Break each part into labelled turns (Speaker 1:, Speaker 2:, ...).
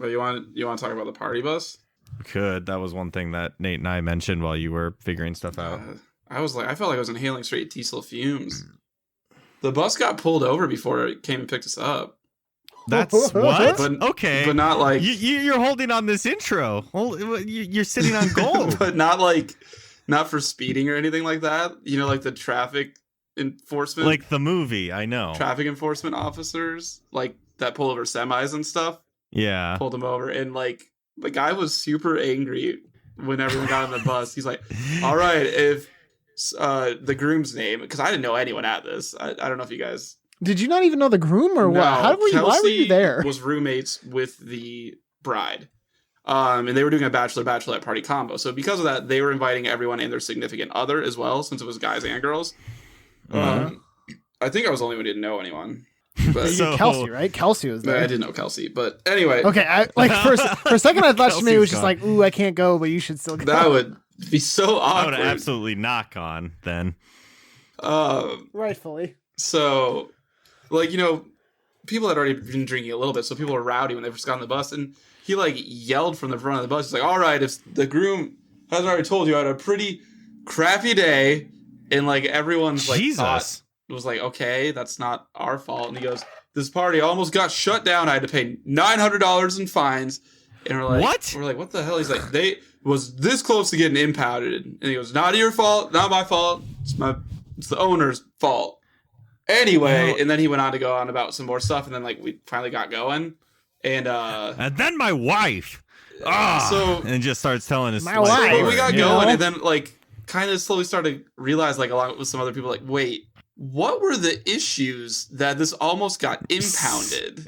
Speaker 1: But you want to talk about the party bus?
Speaker 2: Could. That was one thing that Nate and I mentioned while you were figuring stuff out.
Speaker 1: I felt like I was inhaling straight diesel fumes. The bus got pulled over before it came and picked us up.
Speaker 2: That's what? Okay.
Speaker 1: But not like...
Speaker 2: You're holding on this intro. You're sitting on gold.
Speaker 1: But not for speeding or anything like that. You know, like the traffic enforcement.
Speaker 2: Like the movie, I know.
Speaker 1: Traffic enforcement officers, like, that pull over semis and stuff.
Speaker 2: Yeah.
Speaker 1: Pulled him over. And, like, the guy was super angry when everyone got on the bus. He's like, all right, if the groom's name... Because I didn't know anyone at this. I don't know if you guys...
Speaker 3: Did you not even know the groom or what? Why were you there?
Speaker 1: Was roommates with the bride. And they were doing a bachelorette party combo. So because of that, they were inviting everyone and their significant other as well, since it was guys and girls. I think I was the only one who didn't know anyone. But
Speaker 3: Kelsey, right? Kelsey was there.
Speaker 1: I didn't know Kelsey, but anyway.
Speaker 3: Okay, for a second I thought she maybe was just like, ooh, I can't go, but you should still go.
Speaker 1: That would be so awkward.
Speaker 2: I would absolutely not gone then.
Speaker 3: Rightfully.
Speaker 1: So... Like, you know, people had already been drinking a little bit, so people were rowdy when they first got on the bus, and he, like, yelled from the front of the bus. He's like, all right, if the groom hasn't already told you, I had a pretty crappy day, and, like, everyone's, like, thought it was like, okay, that's not our fault. And he goes, this party almost got shut down. I had to pay $900 in fines. And we're like,
Speaker 2: what?
Speaker 1: We're like, what the hell? He's like, they was this close to getting impounded. And he goes, not your fault, not my fault. It's the owner's fault. Anyway, and then he went on to go on about some more stuff, and then like we finally got going, and
Speaker 2: then my wife, and just starts telling us
Speaker 3: my wife.
Speaker 1: We got going, and then like kind of slowly started to realize, like along with some other people, like wait, what were the issues that this almost got impounded?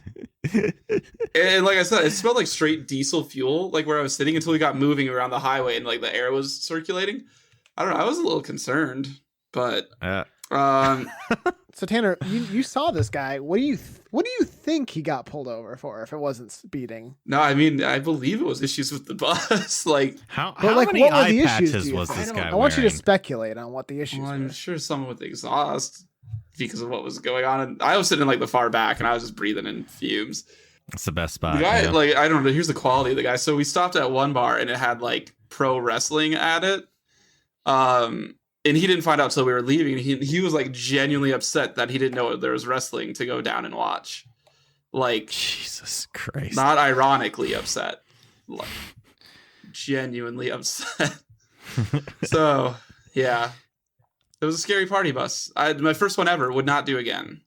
Speaker 1: And like I said, it smelled like straight diesel fuel, like where I was sitting until we got moving around the highway and like the air was circulating. I don't know. I was a little concerned, but.
Speaker 3: So Tanner, you saw this guy. What do you think he got pulled over for if it wasn't speeding?
Speaker 1: No, I mean I believe it was issues with the bus. Like
Speaker 2: how many eye patches was this guy?
Speaker 3: I want you to speculate on what the issues were.
Speaker 1: I'm sure someone with exhaust because of what was going on. And I was sitting in like the far back, and I was just breathing in fumes.
Speaker 2: It's the best spot.
Speaker 1: The guy, like I don't know. Here's the quality of the guy. So we stopped at one bar, and it had like pro wrestling at it. And he didn't find out till we were leaving. He was like genuinely upset that he didn't know there was wrestling to go down and watch. Like
Speaker 2: Jesus Christ.
Speaker 1: Not ironically upset. Like genuinely upset. So yeah. It was a scary party bus. My first one ever, would not do again.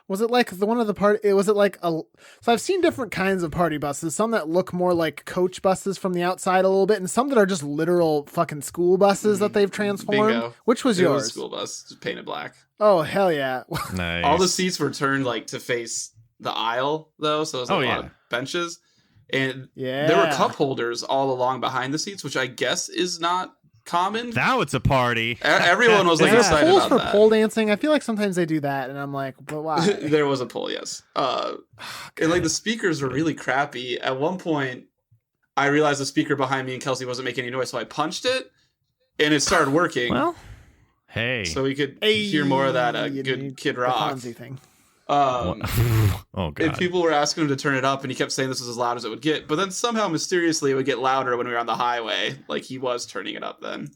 Speaker 3: Was it like the one of the party? Was it like so I've seen different kinds of party buses. Some that look more like coach buses from the outside a little bit, and some that are just literal fucking school buses that they've transformed.
Speaker 1: Bingo.
Speaker 3: Which was yours?
Speaker 1: It was a school bus, just painted black.
Speaker 3: Oh hell yeah!
Speaker 2: Nice.
Speaker 1: All the seats were turned like to face the aisle though, so it was like a lot of benches, and there were cup holders all along behind the seats, which I guess is not common.
Speaker 2: Now it's a party.
Speaker 1: Everyone was like excited
Speaker 3: about
Speaker 1: that.
Speaker 3: For pole dancing, I feel like sometimes they do that, and I'm like, but why?
Speaker 1: There was a pole, yes. And like the speakers were really crappy. At one point, I realized the speaker behind me and Kelsey wasn't making any noise, so I punched it, and it started working.
Speaker 2: Well, hey,
Speaker 1: so we could hear more of that good Kid Rock
Speaker 3: thing.
Speaker 2: Oh god!
Speaker 1: And people were asking him to turn it up, and he kept saying this was as loud as it would get. But then somehow, mysteriously, it would get louder when we were on the highway. Like he was turning it up then.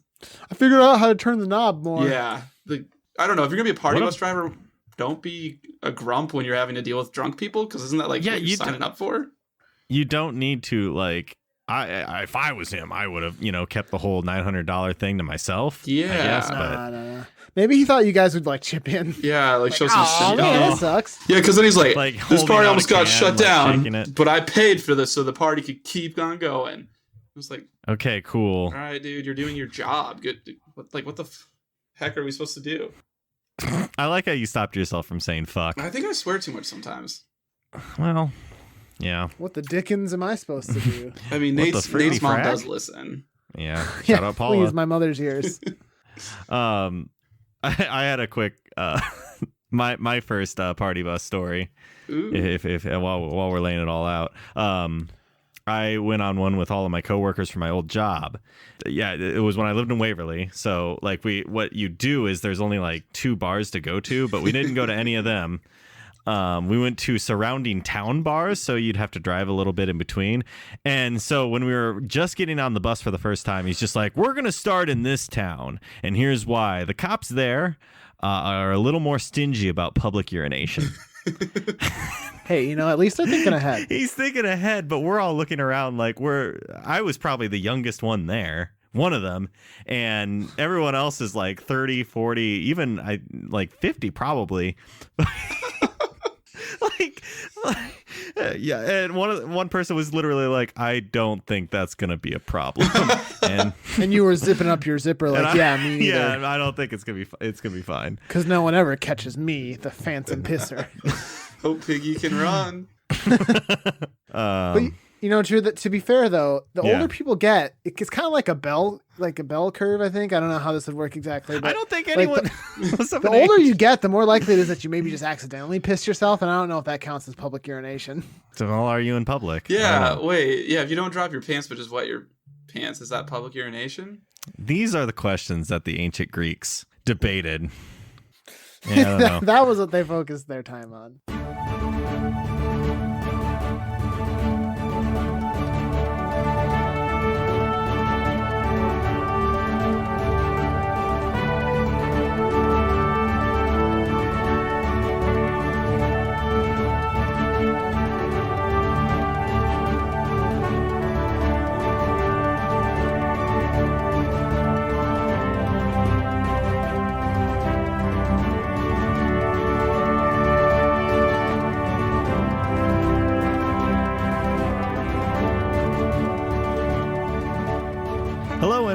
Speaker 3: I figured out how to turn the knob more.
Speaker 1: Yeah, I don't know. If you're gonna be a party bus driver, don't be a grump when you're having to deal with drunk people, because isn't that like what you're signing up for?
Speaker 2: You don't need to like. If I was him, I would have kept the whole $900 thing to myself.
Speaker 1: Yeah,
Speaker 2: I guess,
Speaker 3: no. Maybe he thought you guys would like chip in.
Speaker 1: Yeah, like show some
Speaker 3: sympathy. That sucks.
Speaker 1: Yeah, because then he's like this party almost got shut down, but I paid for this so the party could keep on going. It was like,
Speaker 2: okay, cool.
Speaker 1: All right, dude, you're doing your job. Good. What the heck are we supposed to do?
Speaker 2: I like how you stopped yourself from saying fuck.
Speaker 1: I think I swear too much sometimes.
Speaker 2: Well, yeah.
Speaker 3: What the dickens am I supposed to do?
Speaker 1: I mean, Nate's mom does listen.
Speaker 2: Yeah. Shout out Paula.
Speaker 3: Please, my mother's ears.
Speaker 2: I had a quick my first party bus story. If while we're laying it all out. I went on one with all of my coworkers from my old job. Yeah, it was when I lived in Waverly. So like what you do is there's only like 2 bars to go to, but we didn't go to any of them. We went to surrounding town bars, so you'd have to drive a little bit in between. And so when we were just getting on the bus for the first time, he's just like, we're going to start in this town. And here's why. The cops there are a little more stingy about public urination.
Speaker 3: Hey, at least they're thinking ahead.
Speaker 2: He's thinking ahead, but we're all looking around like I was probably the youngest one there. One of them, and everyone else is like 30, 40, even like 50 probably. Yeah, and one person was literally like, I don't think that's gonna be a problem. and
Speaker 3: you were zipping up your zipper like, me either.
Speaker 2: Yeah, I don't think it's gonna be fine.
Speaker 3: Because no one ever catches me, the phantom pisser.
Speaker 1: Hope Piggy can run.
Speaker 3: But Drew, that to be fair though, the older people get, it's kind of like a bell curve. I think I don't know how this would work exactly. But
Speaker 2: I don't think anyone.
Speaker 3: The older you get, the more likely it is that you maybe just accidentally pissed yourself, and I don't know if that counts as public urination.
Speaker 2: So, well, are you in public?
Speaker 1: Yeah. Wait. Yeah. If you don't drop your pants but just wet your pants, is that public urination?
Speaker 2: These are the questions that the ancient Greeks debated. Yeah, I don't know.
Speaker 3: That was what they focused their time on.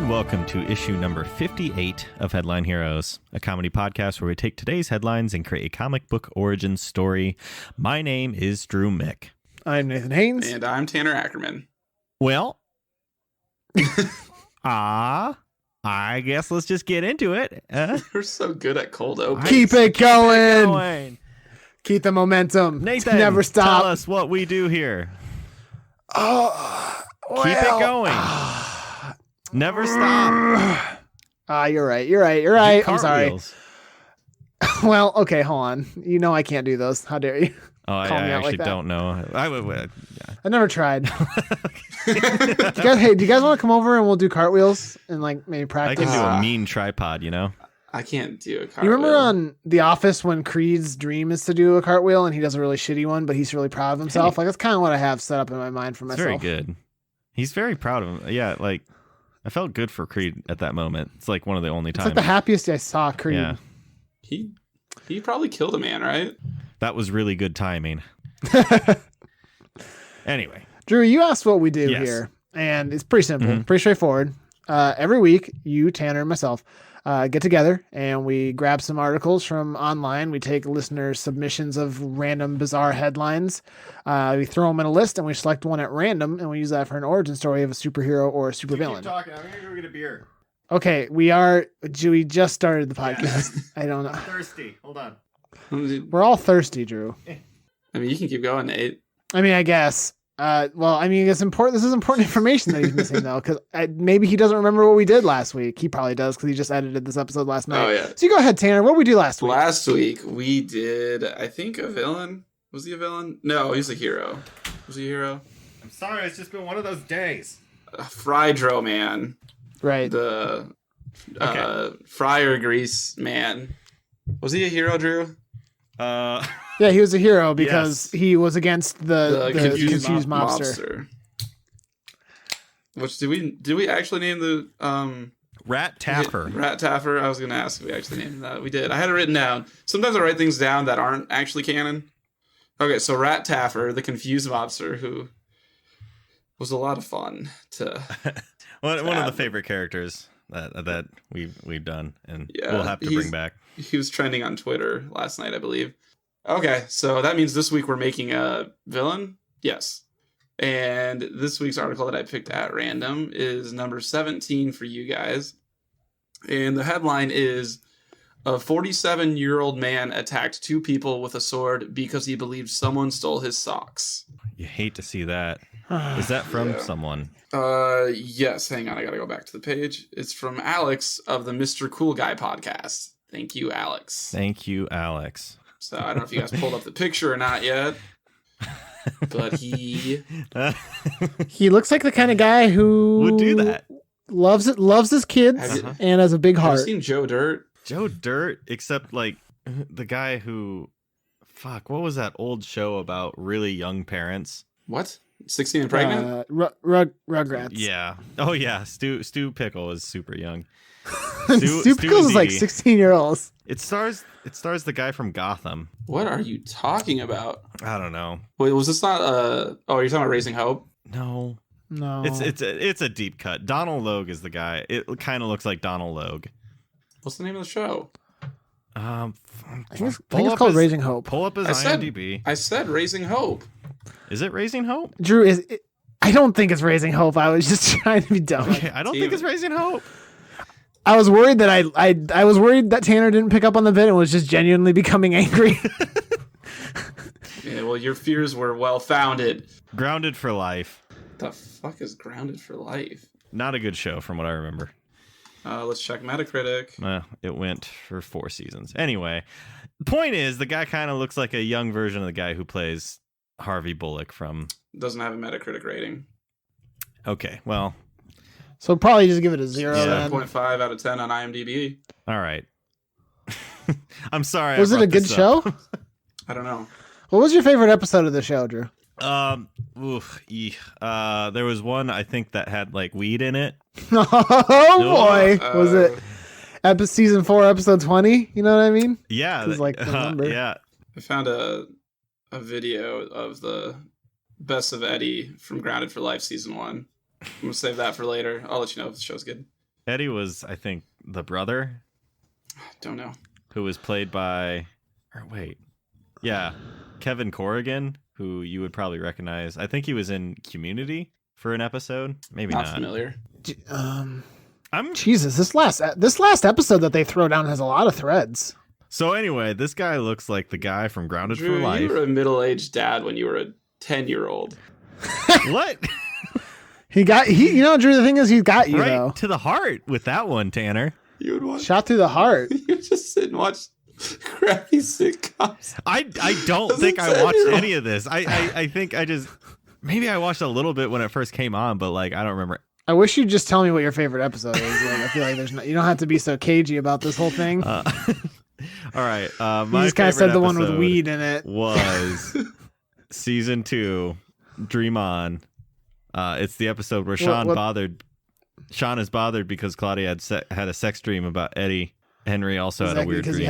Speaker 2: Welcome to issue number 58 of Headline Heroes, a comedy podcast where we take today's headlines and create a comic book origin story. My name is Drew Mick.
Speaker 3: I'm Nathan Haynes.
Speaker 1: And I'm Tanner Ackerman.
Speaker 2: Well, I guess let's just get into it.
Speaker 1: You're so good at cold open.
Speaker 3: Keep it going. Keep the momentum.
Speaker 2: Nathan,
Speaker 3: never stop.
Speaker 2: Tell us what we do here.
Speaker 3: Keep
Speaker 2: it going. Never stop.
Speaker 3: You're right. I'm sorry. Well, okay, hold on. I can't do those. How dare you?
Speaker 2: Oh, I actually don't know.
Speaker 3: I never tried. Do you guys want to come over and we'll do cartwheels and maybe practice?
Speaker 2: I can do a mean tripod,
Speaker 1: I can't do a cartwheel.
Speaker 3: You remember on The Office when Creed's dream is to do a cartwheel and he does a really shitty one, but he's really proud of himself? Hey. That's kind of what I have set up in my mind for myself.
Speaker 2: Very good. He's very proud of him. Yeah, I felt good for Creed at that moment. It's one of the only times.
Speaker 3: It's the happiest I saw Creed.
Speaker 2: Yeah.
Speaker 1: He probably killed a man, right?
Speaker 2: That was really good timing. Anyway.
Speaker 3: Drew, you asked what we do here, and it's pretty simple, pretty straightforward. Every week, you, Tanner, and myself get together, and we grab some articles from online. We take listeners' submissions of random, bizarre headlines. We throw them in a list, and we select one at random, and we use that for an origin story of a superhero or a supervillain.
Speaker 2: Keep talking. I'm going to go get a beer.
Speaker 3: Okay, we just started the podcast. Yeah. I don't know.
Speaker 2: I'm thirsty. Hold on.
Speaker 3: We're all thirsty, Drew.
Speaker 1: I mean, you can keep going, Nate.
Speaker 3: I guess. It's important. This is important information that he's missing, though, because maybe he doesn't remember what we did last week. He probably does because he just edited this episode last night.
Speaker 1: Oh, yeah.
Speaker 3: So you go ahead, Tanner. What did we do last week?
Speaker 1: Last week, we did, I think, a villain. Was he a villain? No, he's a hero. Was he a hero?
Speaker 2: I'm sorry. It's just been one of those days.
Speaker 1: Frydro Man.
Speaker 3: Right.
Speaker 1: The fryer grease man. Was he a hero, Drew?
Speaker 3: Yeah, he was a hero because he was against the confused mobster.
Speaker 1: Which did we actually name the
Speaker 2: Rat Taffer?
Speaker 1: Rat Taffer. I was going to ask if we actually named that. We did. I had it written down. Sometimes I write things down that aren't actually canon. Okay, so Rat Taffer, the confused mobster, who was a lot of fun to.
Speaker 2: one of the favorite characters that we've done, and we'll have to bring back.
Speaker 1: He was trending on Twitter last night, I believe. Okay, so that means this week we're making a villain? Yes. And this week's article that I picked at random is number 17 for you guys. And the headline is, a 47-year-old man attacked two people with a sword because he believed someone stole his socks.
Speaker 2: You hate to see that. Is that from someone?
Speaker 1: Yes. Hang on, I gotta go back to the page. It's from Alex of the Mr. Cool Guy podcast. Thank you, Alex.
Speaker 2: Thank you, Alex.
Speaker 1: So I don't know if you guys pulled up the picture or not yet. But he
Speaker 3: looks like the kind of guy who
Speaker 2: would do that.
Speaker 3: Loves his kids, and has a big heart.
Speaker 1: Have you seen Joe Dirt?
Speaker 2: Joe Dirt, except like the guy who, what was that old show about really young parents?
Speaker 1: What? 16 and Pregnant?
Speaker 3: Rugrats.
Speaker 2: Yeah. Oh yeah, Stu Pickle is super young.
Speaker 3: Stu Pickle is like 16-year-olds.
Speaker 2: It stars the guy from Gotham.
Speaker 1: What are you talking about?
Speaker 2: I don't know.
Speaker 1: Wait, was this not you're talking about Raising Hope?
Speaker 3: No.
Speaker 2: It's a deep cut. Donald Logue is the guy. It kind of looks like Donald Logue.
Speaker 1: What's the name of the show?
Speaker 3: I think it's called Raising Hope.
Speaker 2: Pull up his IMDb.
Speaker 1: I said Raising Hope.
Speaker 2: Is it Raising Hope?
Speaker 3: Drew, I don't think it's Raising Hope. I was just trying to be dumb.
Speaker 2: Okay, I don't think it's Raising Hope.
Speaker 3: I was worried that I was worried that Tanner didn't pick up on the bit and was just genuinely becoming angry.
Speaker 1: Yeah, well, your fears were well founded.
Speaker 2: Grounded for Life.
Speaker 1: The fuck is Grounded for Life?
Speaker 2: Not a good show from what I remember.
Speaker 1: Let's check Metacritic.
Speaker 2: It went for 4 seasons. Anyway, the point is the guy kind of looks like a young version of the guy who plays Harvey Bullock from...
Speaker 1: Doesn't have a Metacritic rating.
Speaker 2: Okay, well...
Speaker 3: So probably just give it a 0.
Speaker 1: 7.5 out of 10 on IMDb.
Speaker 2: All right. I'm sorry.
Speaker 3: Was it a good show?
Speaker 1: I don't know.
Speaker 3: What was your favorite episode of the show, Drew?
Speaker 2: There was one I think that had like weed in it.
Speaker 3: Oh boy, was it season 4, episode 20? You know what I mean?
Speaker 2: Yeah,
Speaker 3: like the number.
Speaker 2: Yeah.
Speaker 1: I found a video of the Best of Eddie from Grounded for Life season 1. I'm gonna save that for later. I'll let you know if the show's good.
Speaker 2: Eddie was, I think, the brother.
Speaker 1: Don't know.
Speaker 2: Who was played by, Kevin Corrigan, who you would probably recognize. I think he was in Community for an episode. Maybe not.
Speaker 1: Not familiar.
Speaker 3: Jesus, this last episode that they throw down has a lot of threads.
Speaker 2: So anyway, this guy looks like the guy from Grounded
Speaker 1: Drew,
Speaker 2: for Life.
Speaker 1: you were a middle-aged dad when you were a 10-year-old.
Speaker 2: What?
Speaker 3: Drew, the thing is, he got you,
Speaker 2: right
Speaker 3: though.
Speaker 2: to the heart with that one, Tanner.
Speaker 1: You would watch.
Speaker 3: Shot through the heart.
Speaker 1: You would just sit and watch crappy sitcoms.
Speaker 2: I don't think I watched any of this. I think I just... Maybe I watched a little bit when it first came on, but like I don't remember.
Speaker 3: I wish you'd just tell me what your favorite episode is. Like, I feel like you don't have to be so cagey about this whole thing.
Speaker 2: All right.
Speaker 3: You just kind of said the one with weed in it.
Speaker 2: Was season 2, Dream On. It's the episode where Sean is bothered because Claudia had a sex dream about Eddie. Henry also had a weird dream.
Speaker 3: Because you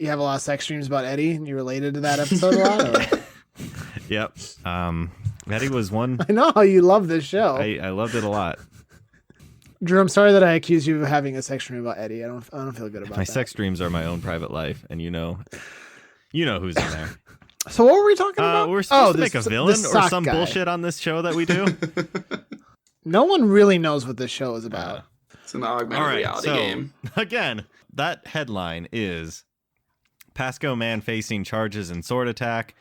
Speaker 3: have a lot of sex dreams about Eddie, and you related to that episode a lot.
Speaker 2: Yep. Eddie was one.
Speaker 3: I know how you love this show.
Speaker 2: I loved it a lot.
Speaker 3: Drew, I'm sorry that I accused you of having a sex dream about Eddie. I don't feel good about
Speaker 2: My
Speaker 3: that.
Speaker 2: sex dreams are my own private life, and you know who's in there.
Speaker 3: So what were we talking about?
Speaker 2: We're supposed to make a villain or some
Speaker 3: guy.
Speaker 2: bullshit on this show that we do.
Speaker 3: No one really knows what this show is about.
Speaker 1: It's an augmented reality game.
Speaker 2: Again, that headline is Pasco man facing charges in sword attack.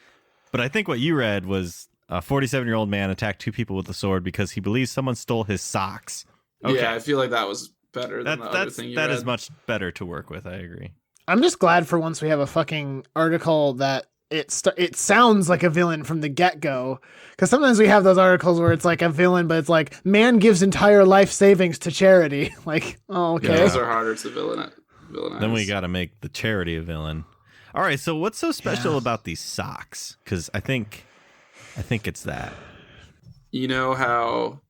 Speaker 2: But I think what you read was a 47-year-old man attacked 2 people with a sword because he believes someone stole his socks. Okay.
Speaker 1: Yeah, I feel like that was better than the other thing you read.
Speaker 2: That is much better to work with. I agree.
Speaker 3: I'm just glad for once we have a fucking article that it sounds like a villain from the get-go. Because sometimes we have those articles where it's like a villain, but it's like, man gives entire life savings to charity. Like, oh, okay.
Speaker 1: Yeah, those are harder to villainize.
Speaker 2: Then we got to make the charity a villain. All right, so what's so special about these socks? Because I think it's that.
Speaker 1: You know how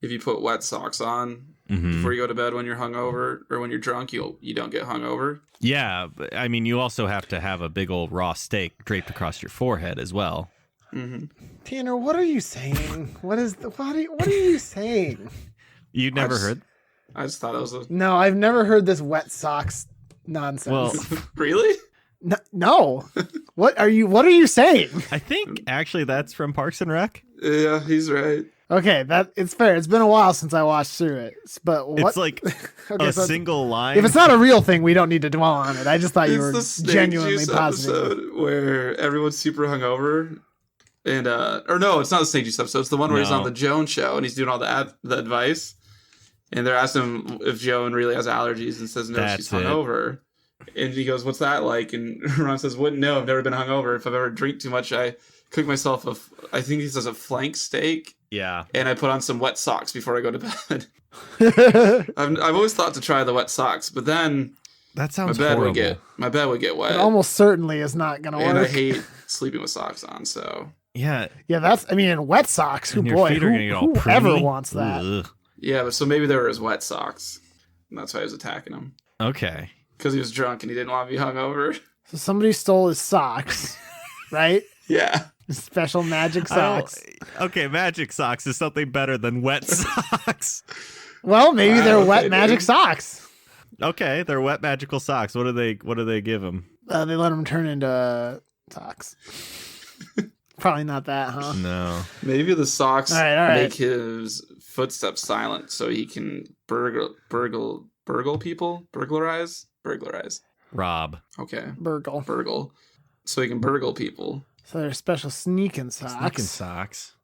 Speaker 1: if you put wet socks on before you go to bed when you're hungover or when you're drunk, you don't get hungover?
Speaker 2: Yeah, but I mean, you also have to have a big old raw steak draped across your forehead as well.
Speaker 1: Mm-hmm.
Speaker 3: Tanner, what are you saying? What are you saying?
Speaker 2: You'd never heard?
Speaker 1: I just thought it was
Speaker 3: No, I've never heard this wet socks nonsense.
Speaker 2: Well,
Speaker 1: really?
Speaker 3: No. What are you saying?
Speaker 2: I think actually that's from Parks and Rec.
Speaker 1: Yeah, he's right.
Speaker 3: Okay, it's fair. It's been a while since I watched through it, but what?
Speaker 2: It's like a single line.
Speaker 3: If it's not a real thing, we don't need to dwell on it. I just thought you were
Speaker 1: the snake
Speaker 3: genuinely
Speaker 1: juice
Speaker 3: positive.
Speaker 1: Episode where everyone's super hungover, and or no, it's not the snake juice episode. It's the one where he's on the Joan show and he's doing all the advice, and they're asking him if Joan really has allergies and says no, she's hungover. And he goes, "What's that like?" And Ron says, "Wouldn't know. I've never been hungover. If I've ever drank too much, I cook myself I think he says a flank steak.
Speaker 2: Yeah.
Speaker 1: And I put on some wet socks before I go to bed." I've always thought to try the wet socks, but then
Speaker 2: That sounds
Speaker 1: my bed
Speaker 2: horrible.
Speaker 1: would get wet.
Speaker 3: It almost certainly is not going to
Speaker 1: and I
Speaker 3: work.
Speaker 1: hate sleeping with socks on. So
Speaker 2: Yeah.
Speaker 3: Yeah, in wet socks.
Speaker 2: And your feet are gonna get all
Speaker 3: whoever
Speaker 2: pruny.
Speaker 3: wants that?
Speaker 2: Ugh.
Speaker 1: yeah, but so maybe they were his wet socks, and that's why I was attacking him
Speaker 2: Okay.
Speaker 1: because he was drunk and he didn't want to be hungover.
Speaker 3: So somebody stole his socks, right?
Speaker 1: Yeah.
Speaker 3: Special magic
Speaker 2: I don't-
Speaker 3: socks.
Speaker 2: Okay, magic socks is something better than wet socks.
Speaker 3: Well, maybe
Speaker 1: Wow,
Speaker 3: they're
Speaker 1: okay,
Speaker 3: wet magic
Speaker 1: dude.
Speaker 3: socks.
Speaker 2: Okay, they're wet magical socks. What do they give him?
Speaker 3: They let them turn into socks. Probably not that, huh?
Speaker 2: No.
Speaker 1: Maybe the socks
Speaker 3: All right.
Speaker 1: make his footsteps silent so he can burgle people, burglarize.
Speaker 2: Rob.
Speaker 1: Okay,
Speaker 3: Burgle.
Speaker 1: burgle, so he can burgle people.
Speaker 3: So they're special sneaking socks.
Speaker 2: Sneaking socks.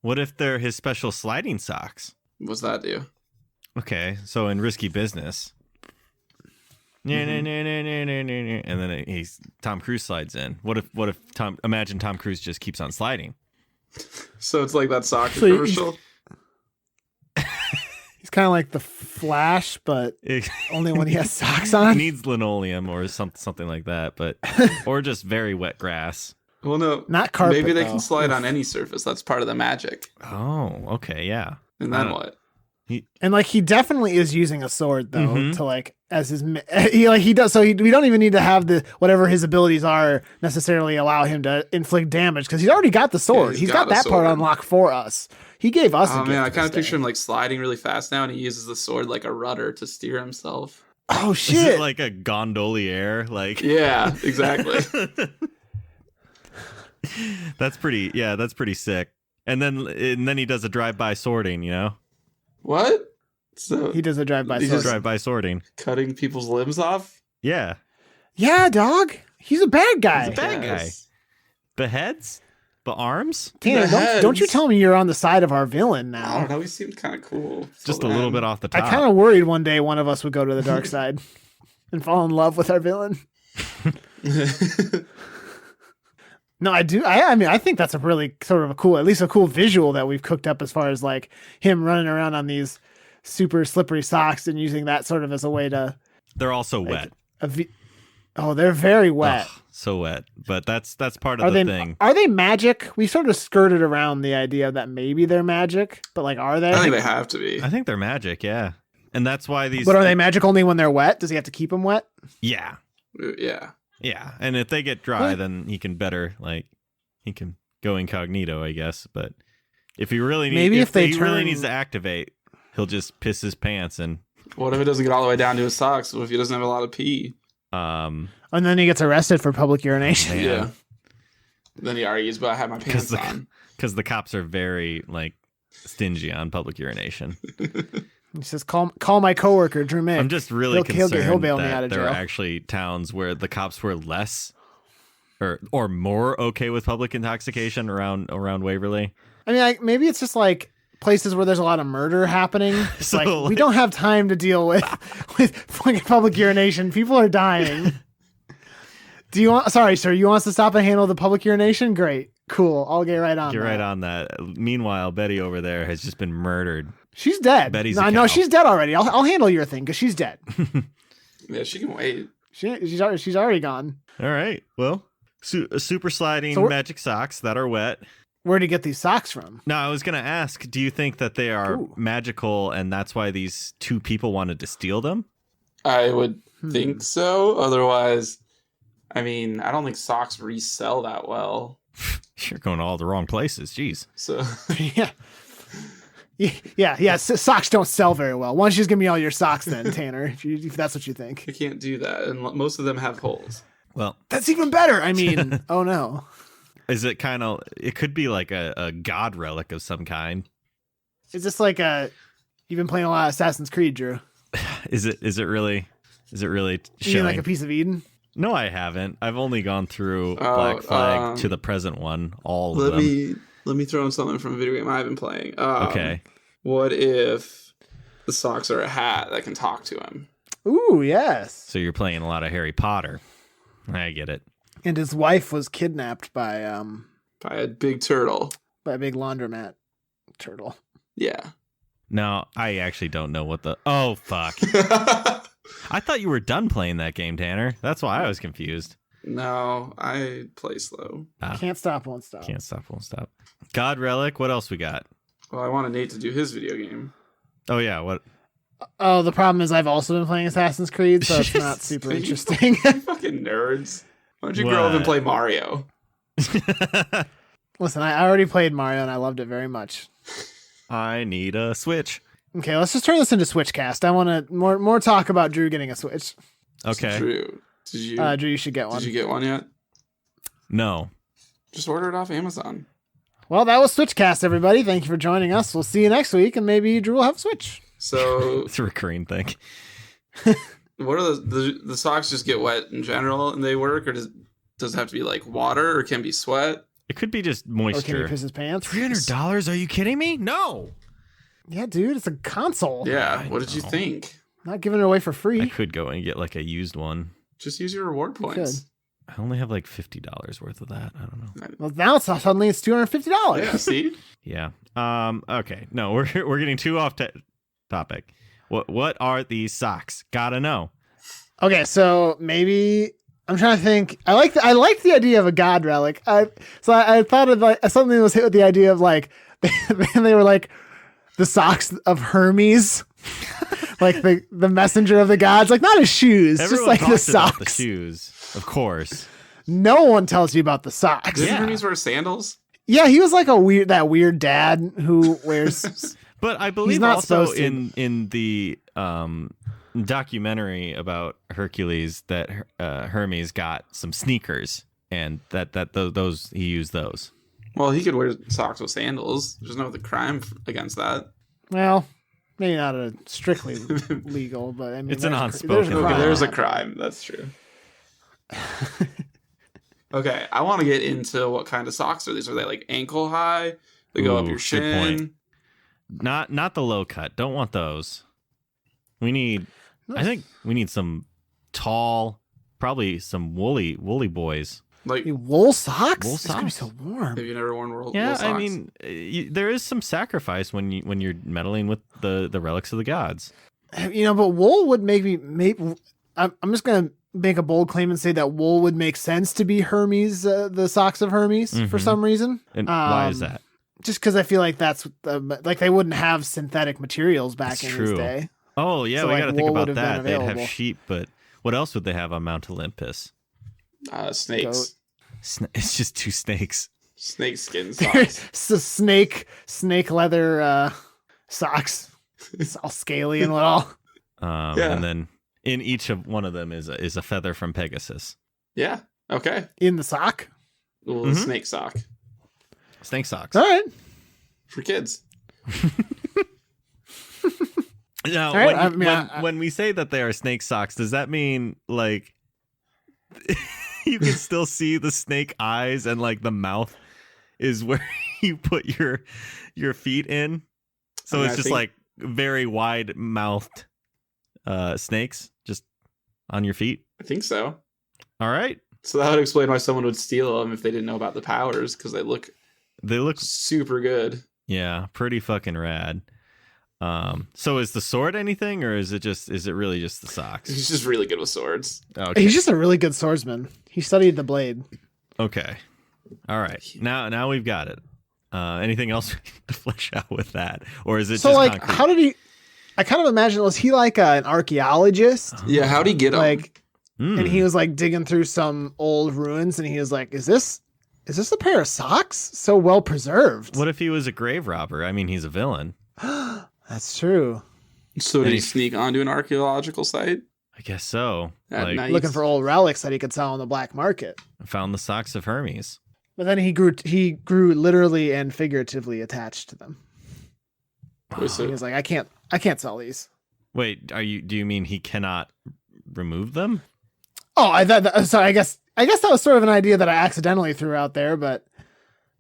Speaker 2: What if they're his special sliding socks?
Speaker 1: What's that do?
Speaker 2: Okay, so in Risky Business. And then Tom Cruise slides in. What if imagine Tom Cruise just keeps on sliding?
Speaker 1: So it's like that soccer
Speaker 3: So you-
Speaker 1: commercial.
Speaker 3: He's kind of like the Flash, but
Speaker 2: It
Speaker 3: only when he has socks on.
Speaker 2: needs linoleum or something like that, but or just very wet grass.
Speaker 1: Well, no,
Speaker 3: Not carpet.
Speaker 1: maybe they
Speaker 3: though.
Speaker 1: can slide on any surface. That's part of the magic.
Speaker 2: Oh, okay, yeah.
Speaker 1: And then
Speaker 2: Uh,
Speaker 1: what?
Speaker 3: And like he definitely is using a sword though
Speaker 2: Mhm.
Speaker 3: to like as his he does. So we don't even need to have the whatever his abilities are necessarily allow him to inflict damage because he's already got the sword.
Speaker 1: he's
Speaker 3: he's
Speaker 1: got
Speaker 3: got
Speaker 1: a
Speaker 3: that part
Speaker 1: sword.
Speaker 3: unlocked for us. He gave us.
Speaker 1: Oh
Speaker 3: a
Speaker 1: man, I
Speaker 3: gift
Speaker 1: kind of
Speaker 3: this
Speaker 1: picture
Speaker 3: day.
Speaker 1: him like sliding really fast now, and he uses the sword like a rudder to steer himself.
Speaker 3: Oh
Speaker 2: Is
Speaker 3: shit!
Speaker 2: it like a gondolier? Like
Speaker 1: Yeah, exactly.
Speaker 2: that's pretty sick. And then he does a drive-by sorting, you know?
Speaker 1: What? So
Speaker 3: He does a drive-by
Speaker 1: He
Speaker 3: sword.
Speaker 1: just-
Speaker 2: Drive-by sorting.
Speaker 1: cutting people's limbs off?
Speaker 2: Yeah.
Speaker 3: Yeah, dog. He's a bad guy.
Speaker 2: He's a bad guy. Beheads? But arms?
Speaker 3: Tanner,
Speaker 1: The
Speaker 3: don't you
Speaker 1: heads.
Speaker 3: tell me you're on the side of our villain
Speaker 1: I
Speaker 3: now.
Speaker 1: don't know. He seemed kind of cool.
Speaker 2: Just a little bit off the
Speaker 3: I
Speaker 2: top.
Speaker 3: kind of worried one day one of us would go to the dark side and fall in love with our villain. No, I do. I mean, I think that's a really sort of a cool, at least a cool visual that we've cooked up as far as like him running around on these super slippery socks and using that sort of as a way to.
Speaker 2: They're also wet.
Speaker 3: Oh, they're very wet.
Speaker 2: Ugh, so wet. But that's part of
Speaker 3: Are
Speaker 2: the
Speaker 3: they
Speaker 2: thing.
Speaker 3: are they magic? We sort of skirted around the idea that maybe they're magic, but like, are they?
Speaker 1: I think they have to be.
Speaker 2: I think they're magic, yeah. And that's why these
Speaker 3: But are they magic only when they're wet? Does he have to keep them wet?
Speaker 2: Yeah.
Speaker 1: Yeah.
Speaker 2: Yeah. And if they get dry,
Speaker 3: What?
Speaker 2: then he can he can go incognito, I guess. But if he really needs
Speaker 3: Maybe if they
Speaker 2: he really
Speaker 3: turn-
Speaker 2: needs to activate, he'll just piss his pants and
Speaker 1: What if it doesn't get all the way down to his socks? What if he doesn't have a lot of pee?
Speaker 3: And then he gets arrested for public urination.
Speaker 2: Man.
Speaker 1: Yeah. Then he argues, but I have my pants on.
Speaker 2: because the cops are very like stingy on public urination.
Speaker 3: He says, "Call my coworker, Drew Mick."
Speaker 2: I'm just really
Speaker 3: He'll
Speaker 2: concerned
Speaker 3: bail me out
Speaker 2: that
Speaker 3: of
Speaker 2: there are
Speaker 3: jail.
Speaker 2: actually towns where the cops were less or more okay with public intoxication around Waverly.
Speaker 3: I mean, maybe it's just like places where there's a lot of murder happening. It's
Speaker 2: So,
Speaker 3: like, we
Speaker 2: like-
Speaker 3: don't have time to deal with fucking public urination. People are dying. Do you want? Sorry, sir. You want us to stop and handle the public urination? Great, cool. I'll get right on.
Speaker 2: Get
Speaker 3: that.
Speaker 2: right on that. Meanwhile, Betty over there has just been murdered.
Speaker 3: She's dead.
Speaker 2: Betty's
Speaker 3: no,
Speaker 2: a
Speaker 3: no,
Speaker 2: cow.
Speaker 3: she's dead already. I'll handle your thing because she's dead.
Speaker 1: Yeah, she can wait.
Speaker 3: She's already gone.
Speaker 2: All right. Well, super sliding
Speaker 3: So we're-
Speaker 2: magic socks that are wet.
Speaker 3: Where'd he get these socks from?
Speaker 2: Now, I was going to ask, do you think that they are
Speaker 3: Ooh.
Speaker 2: magical and that's why these two people wanted to steal them?
Speaker 1: I would think so. Otherwise, I mean, I don't think socks resell that well.
Speaker 2: You're going to all the wrong places. Jeez.
Speaker 1: So
Speaker 3: Yeah. Yeah. Socks don't sell very well. Why don't you just give me all your socks then, Tanner, if that's what you think.
Speaker 1: I can't do that. And most of them have holes.
Speaker 2: Well,
Speaker 3: That's even better. I mean, oh no.
Speaker 2: is it kind of, it could be like a god relic of some kind.
Speaker 3: Is this like you've been playing a lot of Assassin's Creed, Drew?
Speaker 2: Is it really
Speaker 3: You mean
Speaker 2: showing?
Speaker 3: like a piece of Eden?
Speaker 2: No, I haven't. I've only gone through
Speaker 1: Oh,
Speaker 2: Black Flag to the present one, all of them.
Speaker 1: Let me throw in something from a video game I've been playing.
Speaker 2: Okay.
Speaker 1: What if the socks are a hat that can talk to him?
Speaker 3: Ooh, yes.
Speaker 2: So you're playing a lot of Harry Potter. I get it.
Speaker 3: And his wife was kidnapped by
Speaker 1: a big turtle.
Speaker 3: a big laundromat turtle.
Speaker 1: Yeah.
Speaker 2: No, I actually don't know what the... Oh, fuck. I thought you were done playing that game, Tanner. That's why I was confused.
Speaker 1: No, I play slow.
Speaker 3: Can't stop, won't stop.
Speaker 2: Can't stop, won't stop. God Relic, what else we got?
Speaker 1: Well, I wanted Nate to do his video game.
Speaker 2: Oh, yeah, what?
Speaker 3: Oh, the problem is I've also been playing Assassin's Creed, so it's not super interesting.
Speaker 1: Fucking nerds. Why don't you grow up and play Mario?
Speaker 3: Listen, I already played Mario and I loved it very much.
Speaker 2: I need a Switch.
Speaker 3: Okay, let's just turn this into Switchcast. I want to more talk about Drew getting a Switch.
Speaker 2: Okay.
Speaker 1: Drew, Drew,
Speaker 3: you should get one.
Speaker 1: Did you get one yet?
Speaker 2: No.
Speaker 1: Just order it off Amazon.
Speaker 3: Well, that was Switchcast, everybody. Thank you for joining us. We'll see you next week, and maybe Drew will have a Switch.
Speaker 1: So
Speaker 2: it's a recurring thing.
Speaker 1: What are the socks just get wet in general and they work, or does it have to be like water, or can it be sweat?
Speaker 2: It could be just moisture.
Speaker 3: Or can he piss his pants?
Speaker 2: $300? Are you kidding me? No.
Speaker 3: Yeah, dude, it's a console.
Speaker 1: Yeah. What did you think?
Speaker 3: Not giving it away for free.
Speaker 2: I could go and get like a used one.
Speaker 1: Just use your reward points.
Speaker 2: I only have like $50 worth of that. I don't know.
Speaker 3: Well, now suddenly it's $250.
Speaker 1: Yeah, see?
Speaker 2: Yeah. Okay. No, we're getting too off topic. What are these socks? Gotta know.
Speaker 3: Okay, so maybe I'm trying to think. I liked the idea of a god relic. I thought of like something was hit with the idea of like they were like the socks of Hermes. Like the messenger of the gods, like not his shoes,
Speaker 2: Everyone
Speaker 3: just like the socks.
Speaker 2: About the shoes, of course.
Speaker 3: No one tells you about the socks.
Speaker 1: Didn't Hermes wear sandals?
Speaker 3: Yeah, he was like that weird dad who wears.
Speaker 2: But I believe also in the documentary about Hercules that Hermes got some sneakers, and those he used those.
Speaker 1: Well, he could wear socks with sandals. There's no crime against that.
Speaker 3: Well, maybe not a strictly legal, but I mean,
Speaker 2: it's an unspoken.
Speaker 1: There's a crime. That's true. Okay, I want to get into what kind of socks are these. Are they like ankle high? They go up your shin.
Speaker 2: Not the low cut. Don't want those. I think we need some tall, probably some woolly boys.
Speaker 1: Like
Speaker 3: wool socks?
Speaker 2: Wool
Speaker 3: It's gonna be so warm.
Speaker 1: Have you never worn wool socks?
Speaker 2: I mean, there is some sacrifice when you're meddling with the relics of the gods.
Speaker 3: But wool would make me. I'm just gonna make a bold claim and say that wool would make sense to be Hermes, the socks of Hermes, for some reason.
Speaker 2: And why is that?
Speaker 3: Just because I feel like that's like they wouldn't have synthetic materials back in his day.
Speaker 2: Oh yeah,
Speaker 3: So,
Speaker 2: we
Speaker 3: like,
Speaker 2: got to think
Speaker 3: wool
Speaker 2: about
Speaker 3: would have
Speaker 2: that.
Speaker 3: been
Speaker 2: They'd
Speaker 3: available.
Speaker 2: have sheep, but what else would they have on Mount Olympus?
Speaker 1: Snakes.
Speaker 2: It's just two snakes.
Speaker 1: Snake skin socks.
Speaker 3: So snake leather socks. It's all scaly and all.
Speaker 2: And then in each of one of them is a feather from Pegasus.
Speaker 1: Yeah. Okay.
Speaker 3: In the sock?
Speaker 1: Well, snake sock.
Speaker 2: Snake socks.
Speaker 3: All right.
Speaker 1: For kids.
Speaker 2: Now,
Speaker 3: right,
Speaker 2: when we say that they are snake socks, does that mean like you can still see the snake eyes and like the mouth is where you put your feet in? So it's just like very wide mouthed snakes just on your feet?
Speaker 1: I think so.
Speaker 2: All right.
Speaker 1: So that would explain why someone would steal them if they didn't know about the powers, because they look super good.
Speaker 2: Yeah, pretty fucking rad. So is the sword anything, or is it really just the socks?
Speaker 1: He's just really good with swords.
Speaker 2: Okay.
Speaker 3: He's just a really good swordsman. He studied the blade.
Speaker 2: Okay. All right. Now we've got it. Anything else to flesh out with that, or is it
Speaker 3: so
Speaker 2: just
Speaker 3: like
Speaker 2: concrete?
Speaker 3: how did he? I kind of imagine, was he like an archaeologist?
Speaker 1: Yeah. How'd he get them?
Speaker 3: Like, and he was like digging through some old ruins, and he was like, "Is this a pair of socks? So well preserved."
Speaker 2: What if he was a grave robber? I mean, he's a villain.
Speaker 3: That's true.
Speaker 1: So did he sneak onto an archaeological site?
Speaker 2: I guess so.
Speaker 1: At night?
Speaker 3: Looking for old relics that he could sell on the black market.
Speaker 2: Found the socks of Hermes.
Speaker 3: But then he grew literally and figuratively attached to them. He was like, I can't sell these.
Speaker 2: Wait, do you mean he cannot remove them?
Speaker 3: Oh, I guess that was sort of an idea that I accidentally threw out there, but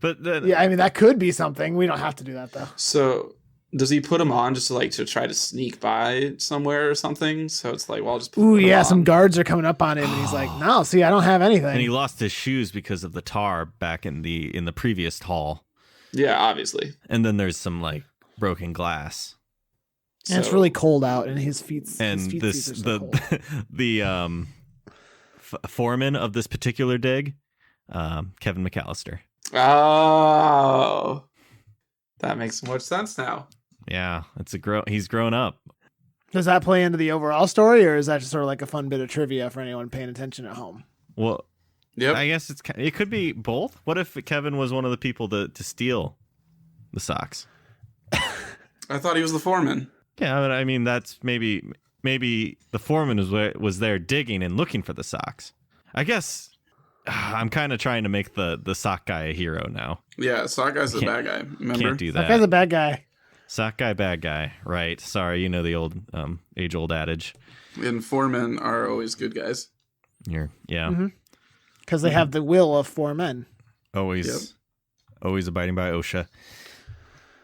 Speaker 2: yeah,
Speaker 3: I mean that could be something. We don't have to do that though.
Speaker 1: So does he put them on just to try to sneak by somewhere or something? So it's like, well, I'll just put
Speaker 3: Ooh,
Speaker 1: them
Speaker 3: yeah,
Speaker 1: on.
Speaker 3: some guards are coming up on him, and he's like, "No, see, I don't have anything."
Speaker 2: And he lost his shoes because of the tar back in the previous hall.
Speaker 1: Yeah, obviously.
Speaker 2: And then there's some like broken glass.
Speaker 3: And it's really cold out, and his feet.
Speaker 2: And
Speaker 3: his feet are so cold.
Speaker 2: the foreman of this particular dig, Kevin McCallister.
Speaker 1: Oh, that makes so much sense now.
Speaker 2: Yeah, he's grown up.
Speaker 3: Does that play into the overall story, or is that just sort of like a fun bit of trivia for anyone paying attention at home?
Speaker 2: Well,
Speaker 1: yep.
Speaker 2: I guess it could be both. What if Kevin was one of the people to steal the socks?
Speaker 1: I thought he was the foreman.
Speaker 2: Yeah, but I mean that's maybe the foreman was there digging and looking for the socks. I guess I'm kind of trying to make the sock guy a hero now.
Speaker 1: Yeah, sock guy's the bad guy. Remember?
Speaker 2: Can't do that.
Speaker 3: That guy's a bad guy.
Speaker 2: Sock guy, bad guy. Right. Sorry, you know the old age-old adage.
Speaker 1: And foremen are always good guys.
Speaker 2: Yeah.
Speaker 3: Mm-hmm. Because they have the will of 4 men.
Speaker 2: Always abiding by OSHA.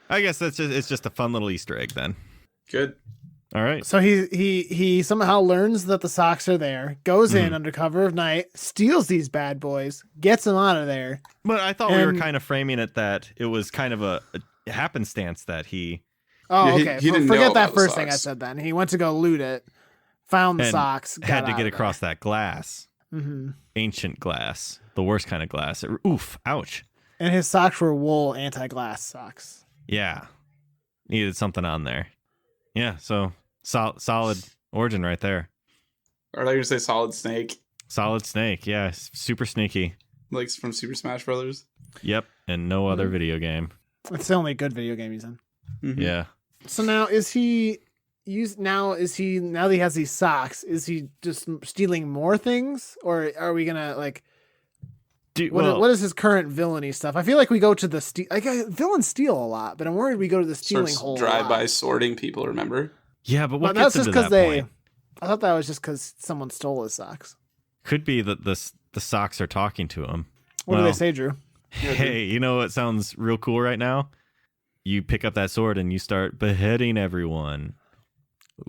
Speaker 2: I guess it's just a fun little Easter egg then.
Speaker 1: Good.
Speaker 2: All right.
Speaker 3: So he somehow learns that the socks are there, goes in under cover of night, steals these bad boys, gets them out of there.
Speaker 2: But I thought we were kind of framing it that it was kind of a happenstance that he...
Speaker 3: Oh,
Speaker 1: Yeah,
Speaker 3: okay.
Speaker 1: he didn't know
Speaker 3: Forget that
Speaker 1: about the
Speaker 3: first thing I
Speaker 1: socks.
Speaker 3: said then. He went to go loot it, found the
Speaker 2: and
Speaker 3: socks,
Speaker 2: had to
Speaker 3: got
Speaker 2: get
Speaker 3: out of
Speaker 2: across that glass.
Speaker 3: there. Mm-hmm.
Speaker 2: Ancient glass. The worst kind of glass. Oof. Ouch.
Speaker 3: And his socks were wool anti-glass socks.
Speaker 2: Yeah. Needed something on there. Yeah, so solid origin right there.
Speaker 1: Or like you say, Solid Snake,
Speaker 2: Solid Snake. Yeah, super sneaky.
Speaker 1: like from Super Smash Brothers.
Speaker 2: Yep, and no other video game.
Speaker 3: It's the only good video game he's in.
Speaker 1: Mhm.
Speaker 2: Yeah.
Speaker 3: So now now that he has these socks, is he just stealing more things, or are we gonna like what is his current villainy stuff? I feel like we go to the villains steal a lot, but I'm worried we go to the stealing
Speaker 1: Starts
Speaker 3: hole.
Speaker 1: drive-by sorting people. Remember?
Speaker 2: Yeah, but what
Speaker 3: But that's
Speaker 2: gets
Speaker 3: just
Speaker 2: into
Speaker 3: because
Speaker 2: that point?
Speaker 3: I thought that was just because someone stole his socks.
Speaker 2: Could be that the socks are talking to him.
Speaker 3: What do they say, Drew?
Speaker 2: Hey, you know what sounds real cool right now? You pick up that sword and you start beheading everyone.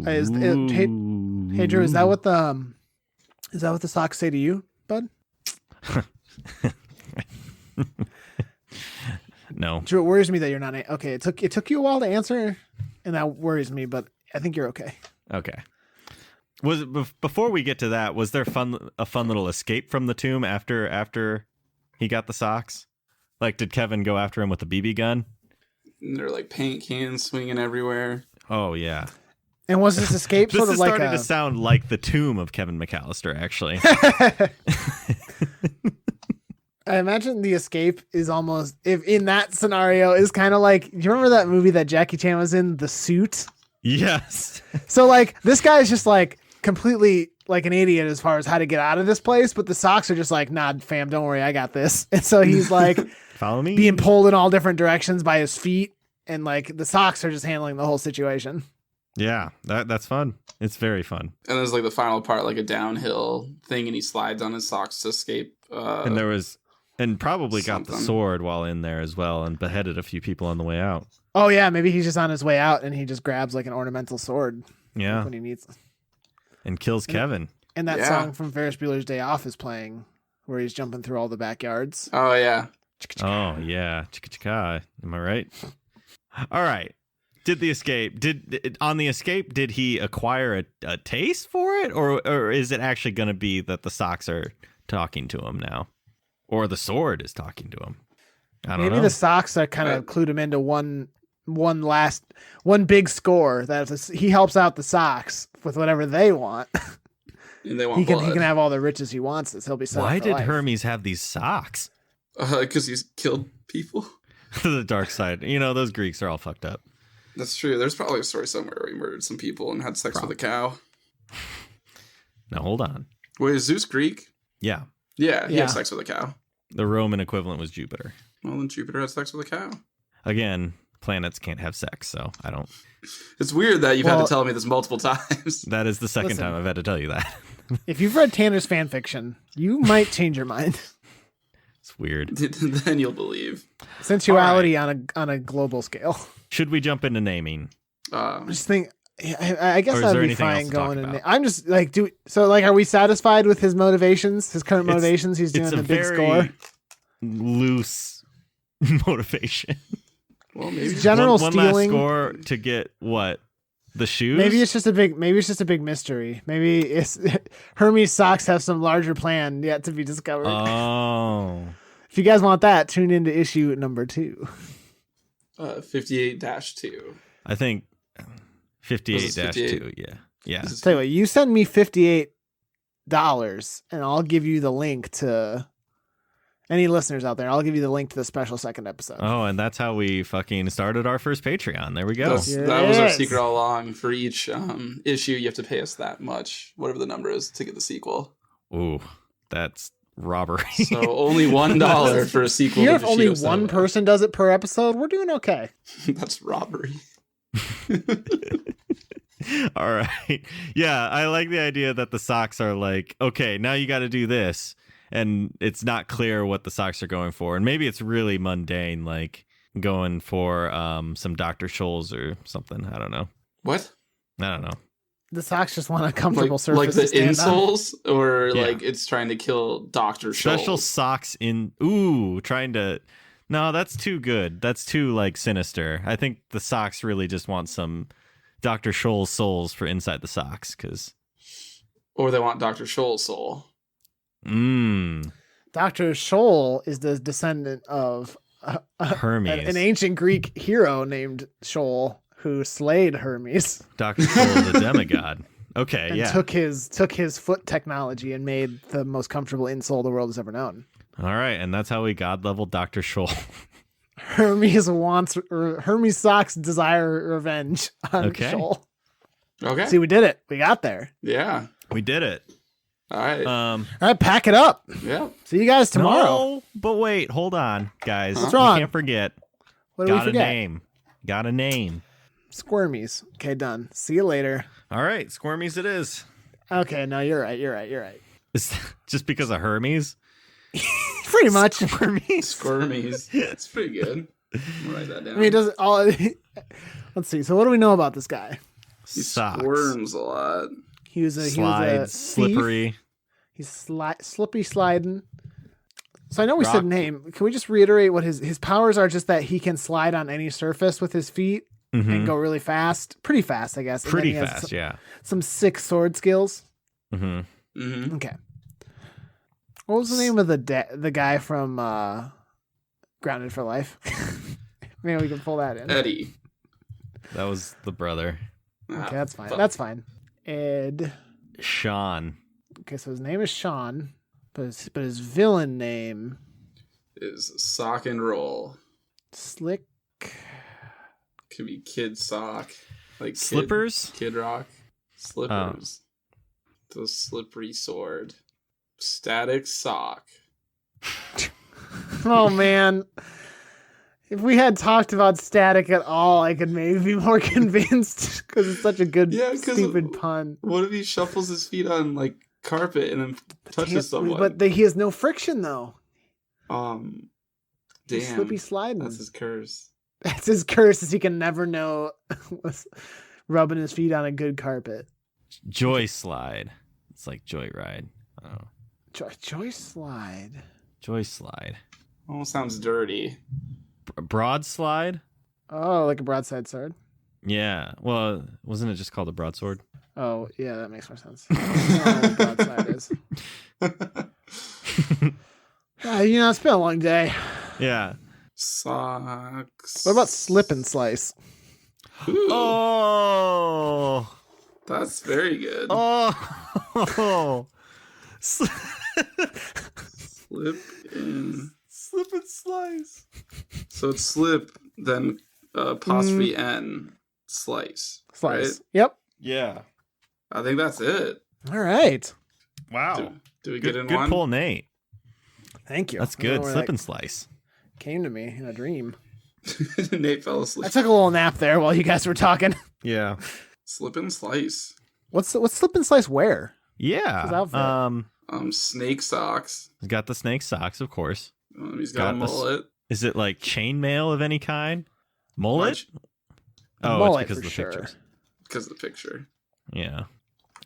Speaker 3: Hey, hey, Drew, is that what the socks say to you, bud?
Speaker 2: No.
Speaker 3: Drew, it worries me that you're not okay. It took you a while to answer, and that worries me, but I think you're okay.
Speaker 2: Okay. Was it before we get to that? Was there a fun little escape from the tomb after he got the socks? Like, did Kevin go after him with a BB gun?
Speaker 1: And they're like paint cans swinging everywhere.
Speaker 2: Oh yeah.
Speaker 3: And was this escape
Speaker 2: This
Speaker 3: sort
Speaker 2: is
Speaker 3: of like
Speaker 2: starting to sound like the tomb of Kevin McCallister, actually.
Speaker 3: I imagine the escape is almost, if in that scenario, is kind of like, do you remember that movie that Jackie Chan was in, The Suit?
Speaker 2: Yes.
Speaker 3: So like this guy is just like completely like an idiot as far as how to get out of this place, but the socks are just like, nah, fam, don't worry, I got this. And so he's like
Speaker 2: Follow me.
Speaker 3: being pulled in all different directions by his feet, and like the socks are just handling the whole situation.
Speaker 2: Yeah, that's fun. It's very fun.
Speaker 1: And there's like the final part, like a downhill thing, and he slides on his socks to escape.
Speaker 2: And probably got the
Speaker 1: something.
Speaker 2: sword while in there as well, and beheaded a few people on the way out.
Speaker 3: Oh yeah, maybe he's just on his way out and he just grabs like an ornamental sword
Speaker 2: Yeah,
Speaker 3: when he needs.
Speaker 2: and kills Kevin.
Speaker 3: And that
Speaker 1: Yeah.
Speaker 3: song from Ferris Bueller's Day Off is playing, where he's jumping through all the backyards.
Speaker 1: Oh yeah.
Speaker 2: Oh yeah, chicka chicka. Am I right? All right. Did the escape? On the escape? Did he acquire a taste for it, or is it actually going to be that the socks are talking to him now, or the sword is talking to him? I don't
Speaker 3: Maybe
Speaker 2: know.
Speaker 3: the socks are kind of clued him into one big score that if he helps out the socks with whatever they want.
Speaker 1: And they want
Speaker 3: he can
Speaker 1: blood.
Speaker 3: have all the riches he wants. He'll be set up
Speaker 2: Why
Speaker 3: for
Speaker 2: did
Speaker 3: life.
Speaker 2: Hermes have these socks?
Speaker 1: Because he's killed people.
Speaker 2: The dark side. You know, those Greeks are all fucked up.
Speaker 1: That's true. There's probably a story somewhere where he murdered some people and had sex with a cow.
Speaker 2: Now hold on.
Speaker 1: Wait, is Zeus Greek?
Speaker 2: Yeah,
Speaker 1: Yeah, he
Speaker 3: Yeah.
Speaker 1: had sex with a cow.
Speaker 2: the Roman equivalent was Jupiter.
Speaker 1: Well, then Jupiter had sex with a cow.
Speaker 2: Again, planets can't have sex, so I don't.
Speaker 1: It's weird that you've had
Speaker 3: Well-
Speaker 1: to tell me this multiple times.
Speaker 2: That is the second
Speaker 3: Listen.
Speaker 2: time I've had to tell you that.
Speaker 3: If you've read Tanner's fan fiction, you might change your mind.
Speaker 2: It's weird.
Speaker 1: Then you'll believe.
Speaker 3: Sensuality on a global scale.
Speaker 2: Should we jump into naming?
Speaker 3: I just think. I guess
Speaker 2: Or is
Speaker 3: I'd
Speaker 2: there
Speaker 3: be
Speaker 2: anything else
Speaker 3: fine
Speaker 2: to talk
Speaker 3: going.
Speaker 2: about?
Speaker 3: I'm just like, are we satisfied with his motivations? His current motivations? He's doing
Speaker 2: It's a
Speaker 3: the big
Speaker 2: very
Speaker 3: score.
Speaker 2: loose motivation.
Speaker 1: Well, maybe.
Speaker 3: General
Speaker 2: one
Speaker 3: stealing.
Speaker 2: last score to get what? The shoes?
Speaker 3: Maybe it's just a big mystery. Maybe it's Hermes socks have some larger plan yet to be discovered.
Speaker 2: Oh.
Speaker 3: If you guys want that, tune into issue number 2.
Speaker 1: 58-2.
Speaker 2: I think 58-2.
Speaker 1: 58?
Speaker 2: Yeah.
Speaker 3: Tell you what, you send me $58 and I'll give you the link to any listeners out there. I'll give you the link to the special second episode.
Speaker 2: Oh, and that's how we fucking started our first Patreon. There we go.
Speaker 1: That was our secret all along. For each issue, you have to pay us that much, whatever the number is, to get the sequel.
Speaker 2: Ooh, that's robbery.
Speaker 1: So only $1 for a sequel.
Speaker 3: Here,
Speaker 1: to
Speaker 3: if only
Speaker 1: Bushido
Speaker 3: one
Speaker 1: Saga.
Speaker 3: person does it per episode, we're doing okay.
Speaker 1: That's robbery.
Speaker 2: All right. Yeah, I like the idea that the socks are like, okay, now you got to do this. And it's not clear what the socks are going for. And maybe it's really mundane, like going for some Dr. Scholl's or something. I don't know.
Speaker 1: What?
Speaker 2: I don't know.
Speaker 3: The socks just want a comfortable
Speaker 1: Like
Speaker 3: surface.
Speaker 1: the
Speaker 3: to stand on.
Speaker 1: insoles? Or
Speaker 2: Yeah.
Speaker 1: like it's trying to kill Dr.
Speaker 2: Special
Speaker 1: Scholl's?
Speaker 2: socks in. Ooh, trying to. No, that's too good. That's too like sinister. I think the socks really just want some Dr. Scholl's souls for inside the socks. Because.
Speaker 1: Or they want Dr. Scholl's soul.
Speaker 3: Dr. Scholl is the descendant of
Speaker 2: Hermes.
Speaker 3: an ancient Greek hero named Scholl who slayed Hermes
Speaker 2: Dr. Scholl, the demigod. Okay,
Speaker 3: and
Speaker 2: yeah.
Speaker 3: took his foot technology and made the most comfortable insole the world has ever known.
Speaker 2: All right, and that's how we god leveled Dr. Scholl.
Speaker 3: Hermes socks desire revenge on
Speaker 2: Okay.
Speaker 3: Scholl.
Speaker 1: Okay.
Speaker 3: See, we did it. We got there.
Speaker 1: Yeah.
Speaker 2: We did it.
Speaker 1: All right.
Speaker 3: All right, pack it up.
Speaker 1: Yeah.
Speaker 3: See you guys tomorrow.
Speaker 2: No, but wait, hold on, guys.
Speaker 3: What's
Speaker 2: You
Speaker 3: wrong?
Speaker 2: can't forget.
Speaker 3: What do we
Speaker 2: Got a
Speaker 3: forget?
Speaker 2: name. Got a name.
Speaker 3: Squirmies. Okay, done. See you later.
Speaker 2: All right, Squirmies it is.
Speaker 3: Okay, no, you're right.
Speaker 2: It's just because of Hermes?
Speaker 3: Pretty much.
Speaker 1: Squirmies. That's pretty good. I'll write that down.
Speaker 3: I mean, does it all? Let's see. So, what do we know about this guy?
Speaker 1: He
Speaker 2: Socks.
Speaker 1: squirms a lot.
Speaker 3: He was a
Speaker 2: Slides,
Speaker 3: thief.
Speaker 2: slippery.
Speaker 3: He's slippy sliding. So I know we
Speaker 2: Rock.
Speaker 3: said name. Can we just reiterate what his powers are? Just that he can slide on any surface with his feet
Speaker 2: Mhm.
Speaker 3: and go really fast, pretty fast, I guess. And then
Speaker 2: Pretty
Speaker 3: he has
Speaker 2: fast, yeah.
Speaker 3: Some sick sword skills.
Speaker 2: Mm-hmm.
Speaker 1: Mm-hmm.
Speaker 3: Okay. What was the name of the guy from Grounded for Life? Maybe we can pull that in.
Speaker 1: Eddie.
Speaker 2: That was the brother.
Speaker 3: Okay, that's fine.
Speaker 1: fuck.
Speaker 3: That's fine. Ed.
Speaker 2: Sean.
Speaker 3: Okay, so his name is Sean, but his villain name
Speaker 1: Is sock and roll.
Speaker 3: Slick.
Speaker 1: Could be Kid Sock. Like
Speaker 2: Slippers?
Speaker 1: Kid Rock. Slippers. The slippery sword. Static Sock.
Speaker 3: Oh man. If we had talked about static at all, I could maybe be more convinced because it's such a good,
Speaker 1: Yeah, 'cause-
Speaker 3: stupid pun.
Speaker 1: What if he shuffles his feet on like carpet and then touches someone?
Speaker 3: But he has no friction though. He's
Speaker 1: Damn.
Speaker 3: slippy sliding.
Speaker 1: That's his curse.
Speaker 3: That's his curse, is he can never know what's rubbing his feet on a good carpet.
Speaker 2: Joy Slide. It's like Joyride. Oh.
Speaker 3: Joy slide.
Speaker 2: Joy Slide.
Speaker 1: Almost sounds dirty.
Speaker 2: Broad Slide?
Speaker 3: Oh, like a broadside sword.
Speaker 2: Yeah. Well, wasn't it just called a broadsword?
Speaker 3: Oh, yeah, that makes more sense. I don't know what broadside is. It's been a long day.
Speaker 2: Yeah.
Speaker 1: Socks.
Speaker 3: What about slip and slice?
Speaker 1: Ooh,
Speaker 2: Oh.
Speaker 1: that's very good.
Speaker 2: Oh.
Speaker 1: Slip in.
Speaker 2: Slip and slice.
Speaker 1: So it's slip, then apostrophe N, slice.
Speaker 3: Slice.
Speaker 1: Right?
Speaker 3: Yep.
Speaker 2: Yeah.
Speaker 1: I think that's it.
Speaker 3: All right.
Speaker 2: Wow.
Speaker 1: Do we get in
Speaker 2: Good
Speaker 1: one?
Speaker 2: pull, Nate.
Speaker 3: Thank you.
Speaker 2: That's
Speaker 3: I don't know
Speaker 2: good.
Speaker 3: where
Speaker 2: Slip
Speaker 3: that
Speaker 2: and slice.
Speaker 3: came to me in a dream.
Speaker 1: Nate fell
Speaker 3: I
Speaker 1: asleep.
Speaker 3: took a little nap there while you guys were talking.
Speaker 2: Yeah.
Speaker 1: Slip and slice.
Speaker 3: What's slip and slice wear? His
Speaker 2: Yeah.
Speaker 3: outfit.
Speaker 1: Snake socks.
Speaker 2: Got the snake socks, of course.
Speaker 1: He's got a mullet.
Speaker 2: Is it like chainmail of any kind? Mullet?
Speaker 3: Mullet
Speaker 2: it's because of the
Speaker 3: sure.
Speaker 2: picture.
Speaker 1: Because of the picture.
Speaker 2: Yeah.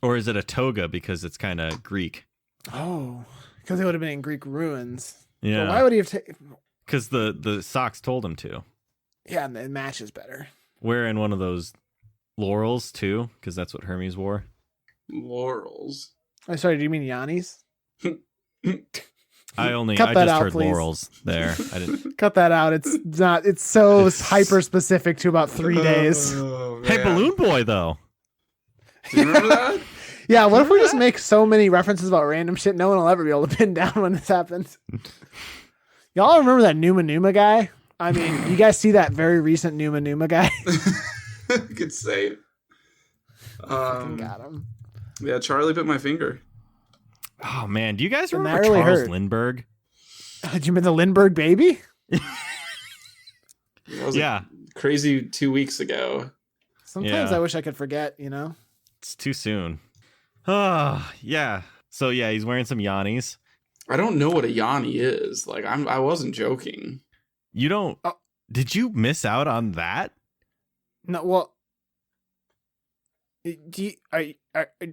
Speaker 2: Or is it a toga because it's kind of Greek?
Speaker 3: Oh, because it would have been in Greek ruins.
Speaker 2: Yeah.
Speaker 3: But why would he have taken?
Speaker 2: Because the socks told him to.
Speaker 3: Yeah, and it matches better.
Speaker 2: Wearing one of those laurels too, because that's what Hermes wore.
Speaker 1: Laurels.
Speaker 3: Oh, sorry, do you mean Yanni's?
Speaker 2: I
Speaker 3: Cut that
Speaker 2: just
Speaker 3: out,
Speaker 2: heard
Speaker 3: please.
Speaker 2: laurels there. I didn't.
Speaker 3: Cut that out. It's not. It's so hyper specific to about 3 days.
Speaker 1: Oh,
Speaker 2: Hey,
Speaker 1: man.
Speaker 2: Balloon Boy though.
Speaker 1: Do you remember that?
Speaker 3: Yeah, what if we just make so many references about random shit no one will ever be able to pin down when this happens? Y'all remember that Numa Numa guy? I mean, you guys see that very recent Numa Numa guy?
Speaker 1: Good save.
Speaker 3: Fucking got him.
Speaker 1: Yeah, Charlie bit my finger.
Speaker 2: Oh man, do you guys
Speaker 3: And that
Speaker 2: remember
Speaker 3: really
Speaker 2: Charles
Speaker 3: hurt.
Speaker 2: Lindbergh?
Speaker 3: Did you mean the Lindbergh baby?
Speaker 1: That was
Speaker 2: Yeah,
Speaker 1: crazy 2 weeks ago.
Speaker 3: Sometimes
Speaker 2: Yeah.
Speaker 3: I wish I could forget, you know?
Speaker 2: it's too soon. Oh yeah. So yeah, he's wearing some Yannis.
Speaker 1: I don't know what a Yanni is. Like I wasn't joking.
Speaker 2: You don't?
Speaker 3: Oh.
Speaker 2: Did you miss out on that?
Speaker 3: No, well,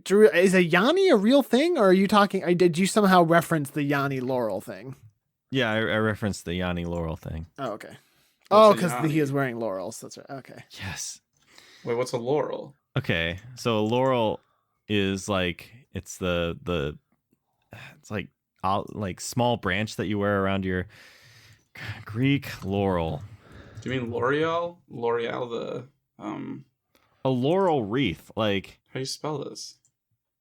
Speaker 3: Drew, is a Yanni a real thing, or are you talking? Did you somehow reference the Yanni Laurel thing?
Speaker 2: Yeah, I referenced the Yanni Laurel thing.
Speaker 3: Oh, okay.
Speaker 1: What's
Speaker 3: Oh,
Speaker 1: a
Speaker 3: because
Speaker 1: Yanni?
Speaker 3: he is wearing laurels. That's right. Okay.
Speaker 2: Yes.
Speaker 1: Wait, what's a laurel?
Speaker 2: Okay, so a laurel is like it's the it's like small branch that you wear around your Greek laurel.
Speaker 1: Do you mean L'Oreal? L'Oreal, the
Speaker 2: A laurel wreath, like
Speaker 1: how do you spell this?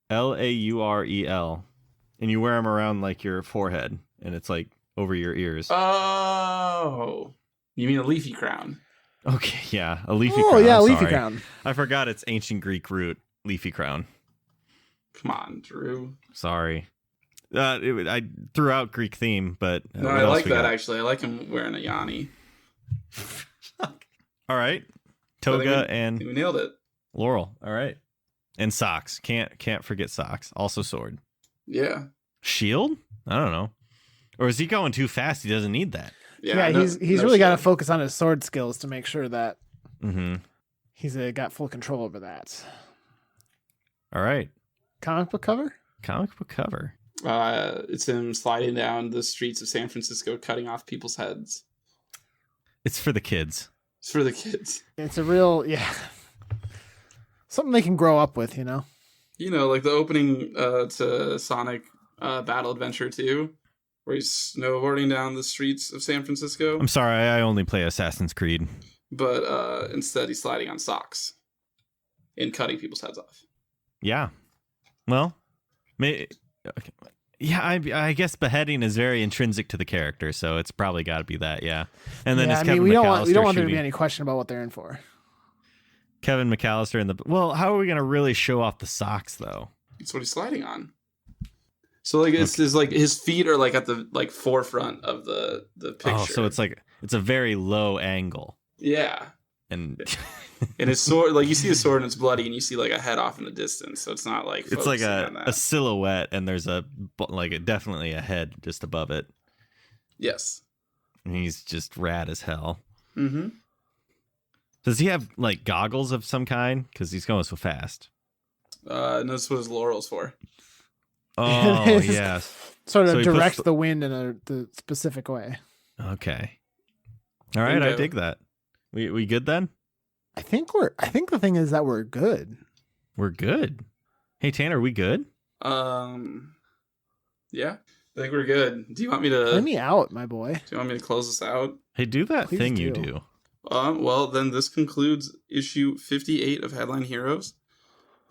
Speaker 2: Laurel, and you wear them around like your forehead, and it's like over your ears.
Speaker 1: Oh, you mean a leafy crown?
Speaker 2: Okay, yeah, a leafy
Speaker 3: Oh
Speaker 2: crown.
Speaker 3: yeah,
Speaker 2: I'm
Speaker 3: leafy
Speaker 2: sorry.
Speaker 3: crown.
Speaker 2: I forgot its ancient Greek root, leafy crown.
Speaker 1: Come on, Drew.
Speaker 2: Sorry. I threw out Greek theme, but
Speaker 1: No,
Speaker 2: what
Speaker 1: I
Speaker 2: else
Speaker 1: like
Speaker 2: we
Speaker 1: that
Speaker 2: got?
Speaker 1: actually. I like him wearing a Yanni.
Speaker 2: All right,
Speaker 1: I
Speaker 2: toga
Speaker 1: think
Speaker 2: and
Speaker 1: we nailed it.
Speaker 2: laurel. All right, and socks. Can't forget socks. Also sword.
Speaker 1: Yeah.
Speaker 2: Shield? I don't know. Or is he going too fast? He doesn't need that.
Speaker 3: Yeah,
Speaker 1: no-
Speaker 3: he's
Speaker 1: no
Speaker 3: really got to
Speaker 1: shit.
Speaker 3: focus on his sword skills to make sure that
Speaker 2: Mm-hmm.
Speaker 3: he's got full control over that.
Speaker 2: All right,
Speaker 3: Comic book cover?
Speaker 2: comic book cover.
Speaker 1: It's him sliding down the streets of San Francisco, cutting off people's heads.
Speaker 2: It's for the kids.
Speaker 1: It's for the kids.
Speaker 3: It's a real something they can grow up with, you know.
Speaker 1: You know, like the opening to Sonic Battle Adventure 2, where he's snowboarding down the streets of San Francisco,
Speaker 2: I'm sorry, I only play Assassin's Creed.
Speaker 1: but instead he's sliding on socks and cutting people's heads off.
Speaker 2: Yeah. Well, okay. Yeah, I guess beheading is very intrinsic to the character, so it's probably got to be that. Yeah. And then it's Kevin
Speaker 3: we don't
Speaker 2: McCallister
Speaker 3: want there to be
Speaker 2: shooting-
Speaker 3: any question about what they're in for.
Speaker 2: Kevin McCallister in the. Well, how are we going to really show off the socks though?
Speaker 1: That's what he's sliding on. So like it's like his feet are like at the like forefront of the picture.
Speaker 2: Oh, so it's a very low angle,
Speaker 1: yeah.
Speaker 2: and
Speaker 1: And his sword, like you see his sword and it's bloody, and you see like a head off in the distance. So it's not like
Speaker 2: it's like
Speaker 1: focusing on
Speaker 2: a
Speaker 1: that.
Speaker 2: silhouette, and there's definitely a head just above it,
Speaker 1: Yes.
Speaker 2: and he's just rad as hell.
Speaker 1: Mm-hmm.
Speaker 2: Does he have like goggles of some kind? Because he's going so fast.
Speaker 1: And that's what his laurel's for.
Speaker 2: Oh
Speaker 3: It's
Speaker 2: yes.
Speaker 3: Sort of
Speaker 2: So he puts
Speaker 3: direct
Speaker 2: the-
Speaker 3: the wind in the specific way.
Speaker 2: Okay. All right, I
Speaker 1: Bingo.
Speaker 2: dig that. We good then?
Speaker 3: I think the thing is that we're good.
Speaker 2: We're good. Hey Tanner, we good?
Speaker 1: Yeah. I think we're good. Do you want me to
Speaker 3: Play me out, my boy.
Speaker 1: do you want me to close this out?
Speaker 2: Hey, do that
Speaker 3: Please
Speaker 2: thing you
Speaker 3: do.
Speaker 2: do.
Speaker 1: Well, then this concludes issue 58 of Headline Heroes.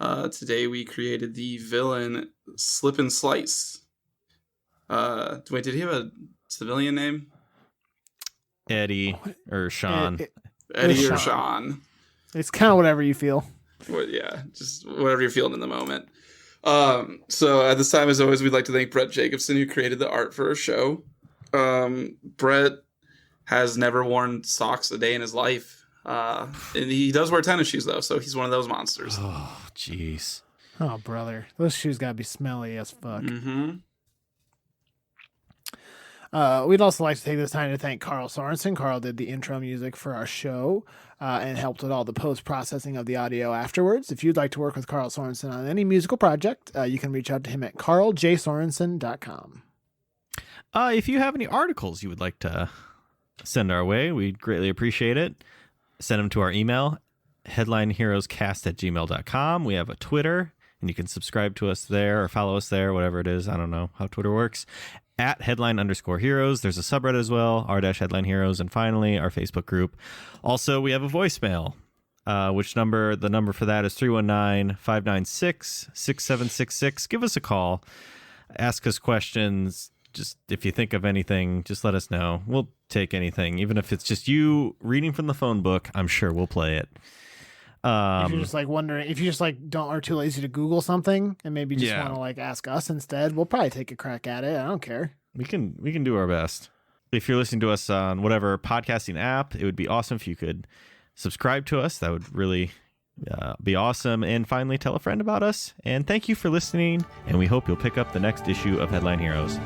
Speaker 1: Today we created the villain Slip and Slice. Wait, did he have a civilian name?
Speaker 2: Eddie or Sean.
Speaker 1: Eddie or
Speaker 3: Sean.
Speaker 1: Sean?
Speaker 3: It's kind of whatever you feel.
Speaker 1: Well, yeah, just whatever you're feeling in the moment. So at this time, as always, we'd like to thank Brett Jacobson, who created the art for our show. Brett has never worn socks a day in his life. And he does wear tennis shoes, though, so he's one of those monsters.
Speaker 2: Oh, jeez.
Speaker 3: Oh, brother. Those shoes got to be smelly as fuck.
Speaker 1: Mm-hmm.
Speaker 3: We'd also like to take this time to thank Carl Sorensen. Carl did the intro music for our show and helped with all the post-processing of the audio afterwards. If you'd like to work with Carl Sorensen on any musical project, you can reach out to him at carljsorensen.com.
Speaker 2: If you have any articles you would like to send our way, we'd greatly appreciate it. Send them to our email, headlineheroescast@gmail.com. We have a Twitter, and you can subscribe to us there or follow us there, whatever it is. I don't know how Twitter works. At @headline_heroes. There's a subreddit as well, r-headline heroes. And finally, our Facebook group. Also, we have a voicemail, the number for that is 319-596-6766. Give us a call. Ask us questions. Just if you think of anything, just let us know. We'll take anything. Even if it's just you reading from the phone book, I'm sure we'll play it.
Speaker 3: If you're just like wondering, if you just like are too lazy to Google something and maybe just want to like ask us instead, we'll probably take a crack at it. I don't care.
Speaker 2: We can do our best. If you're listening to us on whatever podcasting app, it would be awesome if you could subscribe to us. That would really be awesome. And finally, tell a friend about us. And thank you for listening. And we hope you'll pick up the next issue of Headline Heroes.